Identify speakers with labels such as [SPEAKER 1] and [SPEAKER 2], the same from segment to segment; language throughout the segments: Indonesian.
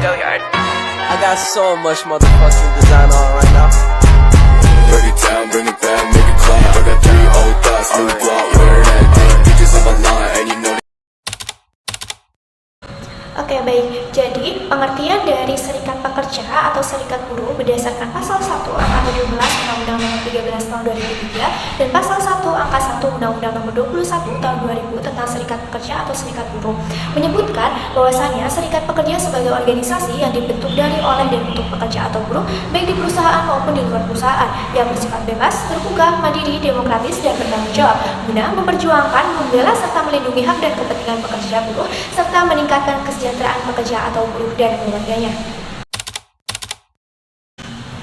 [SPEAKER 1] I got so much motherfucking design on right now.
[SPEAKER 2] Break it down, bring it back, make it clap. I got 3 old thoughts, new block, wear that thing. Bitches on my line, and you know.
[SPEAKER 3] Oke, baik. Jadi, pengertian dari serikat pekerja atau serikat buruh berdasarkan pasal 1 angka 17 Undang-Undang Nomor 13 Tahun 2003 dan pasal 1 angka 1 Undang-Undang Nomor 21 Tahun 2000 tentang serikat pekerja atau serikat buruh menyebutkan bahwasanya serikat pekerja sebagai organisasi yang dibentuk dari, oleh, dan untuk pekerja atau buruh baik di perusahaan maupun di luar perusahaan yang bersifat bebas, terbuka, mandiri, demokratis, dan bertanggung jawab guna memperjuangkan, membela, serta melindungi hak dan kepentingan pekerja buruh serta meningkatkan kesejahteraan pekerja atau buruh dan keluarganya.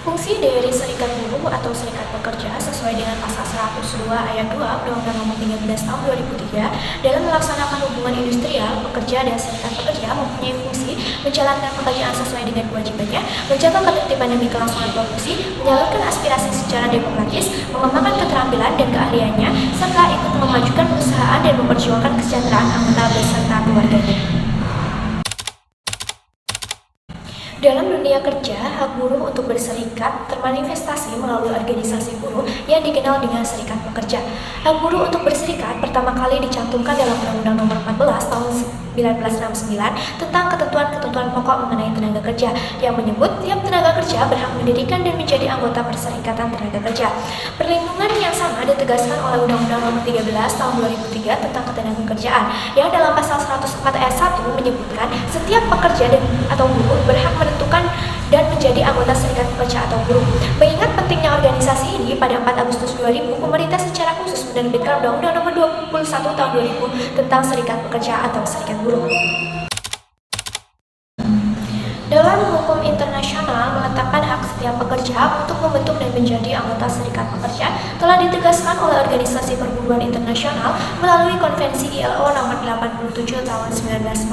[SPEAKER 3] Fungsi dari serikat buruh atau serikat pekerja sesuai dengan pasal 102 ayat 2 Undang-Undang Nomor 13 Tahun 2003 dalam melaksanakan hubungan industrial, pekerja dan serikat pekerja mempunyai fungsi menjalankan pekerjaan sesuai dengan kewajibannya, menjaga ketertiban demi kelangsungan produksi, menyalurkan aspirasi secara demokratis, mengembangkan keterampilan dan keahliannya, serta ikut memajukan perusahaan dan memperjuangkan kesejahteraan anggota beserta keluarganya. Dalam dunia kerja, hak buruh untuk berserikat termanifestasi melalui organisasi buruh yang dikenal dengan serikat pekerja. Hak buruh untuk berserikat pertama kali dicantumkan dalam Undang-Undang Nomor 14 Tahun 1969 tentang ketentuan-ketentuan pokok mengenai tenaga kerja yang menyebut tiap tenaga kerja berhak mendirikan dan menjadi anggota Perserikatan Tenaga Kerja. Perlindungan yang sama ditegaskan oleh Undang-Undang Nomor 13 Tahun 2003 tentang Ketenagakerjaan yang dalam pasal 104 ayat 1 menyebutkan setiap pekerja atau buruh berhak menentukan dan menjadi anggota serikat pekerja atau buruh. Mengingat pentingnya organisasi ini, pada 4 Agustus 2000, pemerintah secara khusus menerbitkan Undang-Undang Nomor 21 Tahun 2000 tentang serikat pekerja atau serikat buruh. Dalam hukum internasional, meletakkan hak setiap pekerja untuk membentuk dan menjadi anggota serikat pekerja telah ditegaskan oleh Organisasi Perburuan Internasional melalui Konvensi ILO Nomor 87 Tahun 1948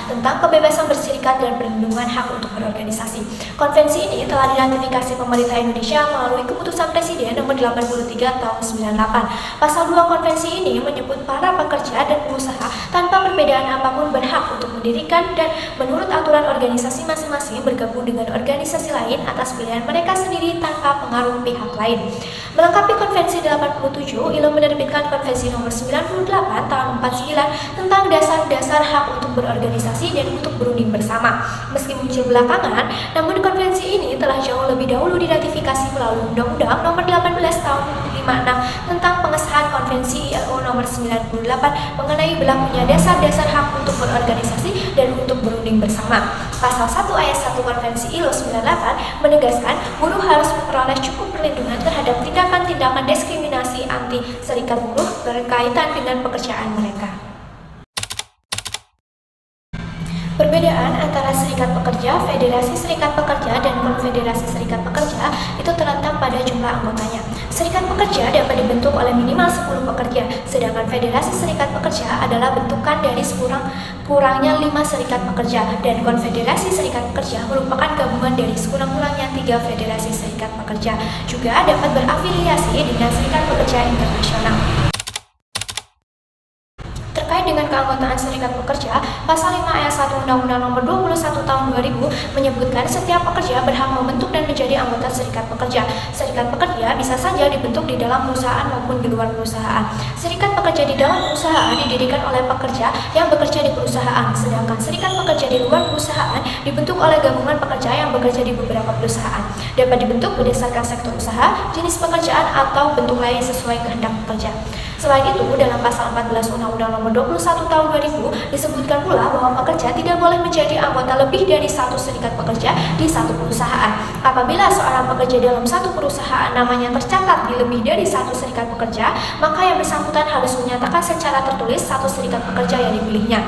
[SPEAKER 3] tentang kebebasan berserikat dan perlindungan hak untuk berorganisasi. Konvensi ini telah diratifikasi pemerintah Indonesia melalui Keputusan Presiden Nomor 83 Tahun 98. Pasal 2 konvensi ini menyebut para pekerja dan pengusaha tanpa perbedaan apapun berhak untuk mendirikan dan menurut aturan organisasi masing-masing bergabung dengan organisasi lain atas pilihan mereka sendiri tanpa pengaruh pihak lain. Melengkapi Konvensi 87, ILO menerbitkan Konvensi Nomor 98 Tahun 49 tentang dasar-dasar hak untuk berorganisasi dan untuk berunding bersama. Meski muncul belakangan, namun konvensi ini telah jauh lebih dahulu diratifikasi melalui Undang-Undang Nomor 18 Tahun 56 tentang pengesahan Konvensi ILO Nomor 98 mengenai berlakunya dasar-dasar hak untuk berorganisasi dan untuk berunding bersama. Pasal 1 ayat 1 Konvensi ILO 98 menegaskan buruh harus memperoleh cukup perlindungan terhadap tindakan-tindakan diskriminasi anti serikat buruh berkaitan dengan pekerjaan mereka. Perbedaan antara serikat pekerja, federasi serikat pekerja, dan konfederasi serikat pekerja itu terletak pada jumlah anggotanya. Serikat pekerja dapat dibentuk oleh minimal 10 pekerja, sedangkan federasi serikat pekerja adalah bentukan dari sekurang-kurangnya 5 serikat pekerja, dan konfederasi serikat pekerja merupakan gabungan dari sekurang-kurangnya 3 federasi serikat pekerja. Juga dapat berafiliasi dengan serikat pekerja internasional. Terkait dengan keanggotaan serikat pekerja, Pasal 5 ayat 1 Undang-Undang Nomor 21 Tahun 2000 menyebutkan setiap pekerja berhak membentuk dan menjadi anggota serikat pekerja. Serikat pekerja bisa saja dibentuk di dalam perusahaan maupun di luar perusahaan. Serikat pekerja di dalam perusahaan didirikan oleh pekerja yang bekerja di perusahaan, sedangkan serikat pekerja di luar perusahaan dibentuk oleh gabungan pekerja yang bekerja di beberapa perusahaan. Dapat dibentuk berdasarkan sektor usaha, jenis pekerjaan, atau bentuk lain sesuai kehendak pekerja. Selain itu, dalam Pasal 14 Undang-Undang Nomor 21 Tahun 2000 disebutkan pula bahwa pekerja tidak boleh menjadi anggota lebih dari satu serikat pekerja di satu perusahaan. Apabila seorang pekerja dalam satu perusahaan namanya tercatat di lebih dari satu serikat pekerja, maka yang bersangkutan harus menyatakan secara tertulis satu serikat pekerja yang dipilihnya.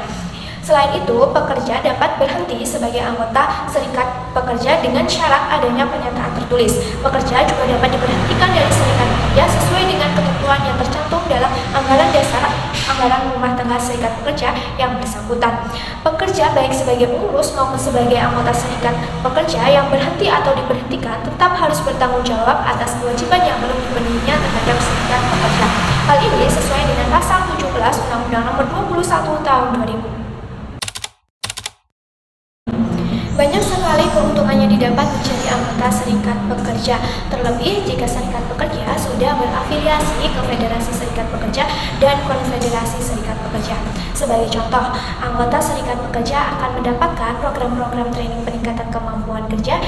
[SPEAKER 3] Selain itu, pekerja dapat berhenti sebagai anggota serikat pekerja dengan syarat adanya pernyataan tertulis. Pekerja juga dapat diberhentikan dari serikat pekerja sesuai dengan ketentuan yang tercantum dalam anggaran dasar anggaran rumah tangga serikat pekerja yang bersangkutan. Pekerja baik sebagai pengurus maupun sebagai anggota serikat pekerja yang berhenti atau diberhentikan tetap harus bertanggung jawab atas kewajiban yang belum dipenuhinya terhadap serikat pekerja. Hal ini sesuai dengan Pasal 17 Undang-Undang Nomor 21 Tahun 2000. Banyak sekali keuntungan yang didapat menjadi anggota serikat pekerja, terlebih jika serikat pekerja sudah berafiliasi ke Federasi Serikat Pekerja dan Konfederasi Serikat Pekerja. Sebagai contoh, anggota serikat pekerja akan mendapatkan program-program training peningkatan kemampuan kerja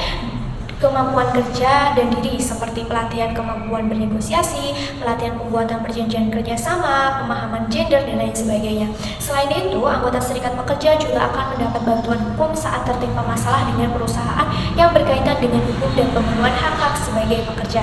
[SPEAKER 3] dan diri seperti pelatihan kemampuan bernegosiasi, pelatihan pembuatan perjanjian kerjasama, pemahaman gender, dan lain sebagainya. Selain itu, anggota serikat pekerja juga akan mendapat bantuan hukum saat tertimpa masalah dengan perusahaan yang berkaitan dengan hukum dan pemenuhan hak-hak sebagai pekerja.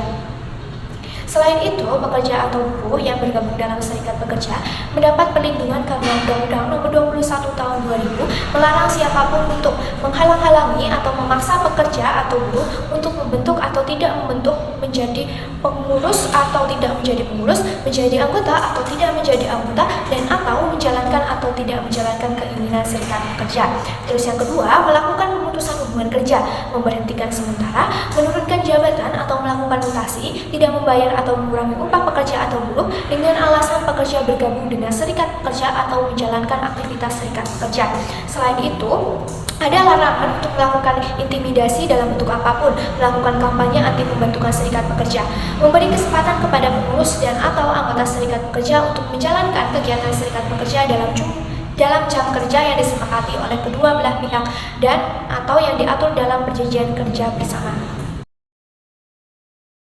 [SPEAKER 3] Selain itu, pekerja atau buruh yang bergabung dalam serikat pekerja mendapat perlindungan karena Undang-Undang Nomor 21 Tahun 2000 melarang siapapun untuk menghalang-halangi atau memaksa pekerja atau buruh untuk membentuk atau tidak membentuk, menjadi pengurus atau tidak menjadi pengurus, menjadi anggota atau tidak menjadi anggota, dan atau menjalankan atau tidak menjalankan keinginan serikat pekerja. Terus yang kedua, melakukan pemutusan hubungan kerja, memberhentikan sementara, menurunkan jabatan atau melakukan mutasi, tidak membayar atau mengurangi upah pekerja atau buruh dengan alasan pekerja bergabung dengan serikat pekerja atau menjalankan aktivitas serikat pekerja. Selain itu, ada larangan untuk melakukan intimidasi dalam bentuk apapun, melakukan kampanye anti pembentukan serikat pekerja, memberi kesempatan kepada pengurus dan atau anggota serikat pekerja untuk menjalankan kegiatan serikat pekerja dalam jam kerja yang disepakati oleh kedua belah pihak dan atau yang diatur dalam perjanjian kerja bersama.